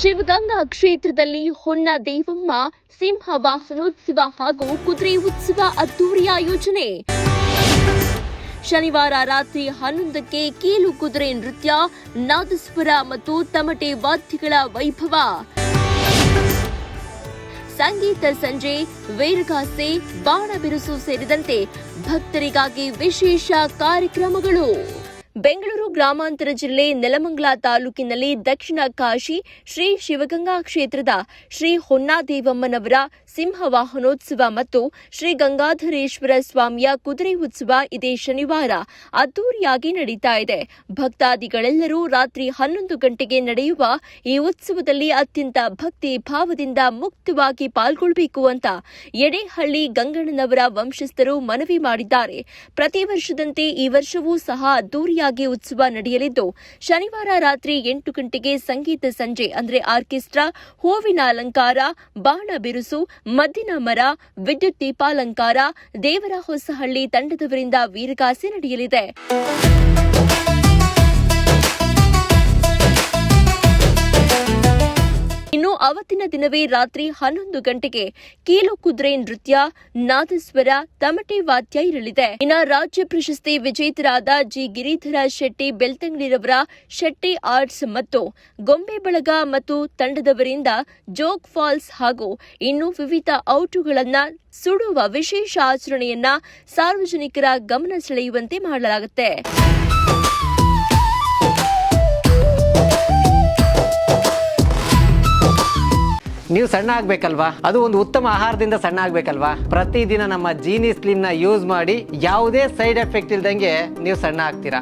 ಶಿವಗಂಗಾ ಕ್ಷೇತ್ರದಲ್ಲಿ ಹೊನ್ನ ದೇವಮ್ಮ ಸಿಂಹ ವಾಹನೋತ್ಸವ ಹಾಗೂ ಕುದುರೆ ಉತ್ಸವ ಅದ್ದೂರಿ ಆಯೋಜನೆ. ಶನಿವಾರ ರಾತ್ರಿ 11ಕ್ಕೆ ಕೀಲು ಕುದುರೆ ನೃತ್ಯ, ನಾದಸ್ವರ ಮತ್ತು ತಮಟೆ ವಾದ್ಯಗಳ ವೈಭವ. ಸಂಗೀತ ಸಂಜೆ, ವೀರಗಾಸೆ, ಬಾಣ ಬಿರುಸು ಸೇರಿದಂತೆ ಭಕ್ತರಿಗಾಗಿ ವಿಶೇಷ ಕಾರ್ಯಕ್ರಮಗಳು. ಬೆಂಗಳೂರು ಗ್ರಾಮಾಂತರ ಜಿಲ್ಲೆ ನೆಲಮಂಗಲ ತಾಲೂಕಿನಲ್ಲಿ ದಕ್ಷಿಣ ಕಾಶಿ ಶ್ರೀ ಶಿವಗಂಗಾ ಕ್ಷೇತ್ರದ ಶ್ರೀ ಹೊನ್ನಾದೇವಮ್ಮನವರ ಸಿಂಹ ವಾಹನೋತ್ಸವ ಮತ್ತು ಶ್ರೀ ಗಂಗಾಧರೇಶ್ವರ ಸ್ವಾಮಿಯ ಕುದುರೆ ಉತ್ಸವ ಇದೇ ಶನಿವಾರ ಅದ್ದೂರಿಯಾಗಿ ನಡೀತಾ ಇದೆ. ಭಕ್ತಾದಿಗಳೆಲ್ಲರೂ ರಾತ್ರಿ 11 ಗಂಟೆಗೆ ನಡೆಯುವ ಈ ಉತ್ಸವದಲ್ಲಿ ಅತ್ಯಂತ ಭಕ್ತಿ ಭಾವದಿಂದ ಮುಕ್ತವಾಗಿ ಪಾಲ್ಗೊಳ್ಳಬೇಕು ಅಂತ ಯಡೇಹಳ್ಳಿ ಗಂಗಣ್ಣನವರ ವಂಶಸ್ಥರು ಮನವಿ ಮಾಡಿದ್ದಾರೆ. ಪ್ರತಿ ವರ್ಷದಂತೆ ಈ ವರ್ಷವೂ ಸಹ ಅದ್ದೂರಿಯಾಗಿ ಉತ್ಸವ ನಡೆಯಲಿದ್ದು, ಶನಿವಾರ ರಾತ್ರಿ 8 ಗಂಟೆಗೆ ಸಂಗೀತ ಸಂಜೆ ಅಂದರೆ ಆರ್ಕೆಸ್ಟ್ರಾ, ಹೂವಿನ ಅಲಂಕಾರ, ಬಾಣ ಬಿರುಸು, ಮದ್ದಿನ ಮರ, ವಿದ್ಯುತ್ ದೀಪಾಲಂಕಾರ, ದೇವರ ಹೊಸಹಳ್ಳಿ ತಂಡದವರಿಂದ ವೀರಗಾಸೆ ನಡೆಯಲಿದೆ. ಇನ್ನು ಅವತ್ತಿನ ದಿನವೇ ರಾತ್ರಿ 11 ಗಂಟೆಗೆ ಕೀಲು ಕುದುರೆ ನೃತ್ಯ, ನಾದಸ್ವರ, ತಮಟೆ ವಾದ್ಯ ಇರಲಿದೆ. ಇನ್ನು ರಾಜ್ಯ ಪ್ರಶಸ್ತಿ ವಿಜೇತರಾದ ಜಿ ಗಿರಿಧರ ಶೆಟ್ಟಿ ಬೆಳ್ತಂಗಡಿರವರ ಶೆಟ್ಟಿ ಆರ್ಟ್ಸ್ ಮತ್ತು ಗೊಂಬೆ ಬಳಗ ಮತ್ತು ತಂಡದವರಿಂದ ಜೋಗ್ ಫಾಲ್ಸ್ ಹಾಗೂ ಇನ್ನು ವಿವಿಧ ಔಟುಗಳನ್ನ ಸುಡುವ ವಿಶೇಷ ಆಚರಣೆಯನ್ನ ಸಾರ್ವಜನಿಕರ ಗಮನ ಸೆಳೆಯುವಂತೆ ಮಾಡಲಾಗುತ್ತೆ. ನೀವು ಸಣ್ಣ ಆಗ್ಬೇಕಲ್ವಾ? ಅದು ಒಂದು ಉತ್ತಮ ಆಹಾರದಿಂದ ಸಣ್ಣ ಆಗ್ಬೇಕಲ್ವಾ? ಪ್ರತಿದಿನ ನಮ್ಮ ಜೀನಿ ಸ್ಲಿಮ್ ನ ಯೂಸ್ ಮಾಡಿ ಯಾವುದೇ ಸೈಡ್ ಎಫೆಕ್ಟ್ ಇಲ್ದಂಗೆ ನೀವು ಸಣ್ಣ ಆಗ್ತೀರಾ.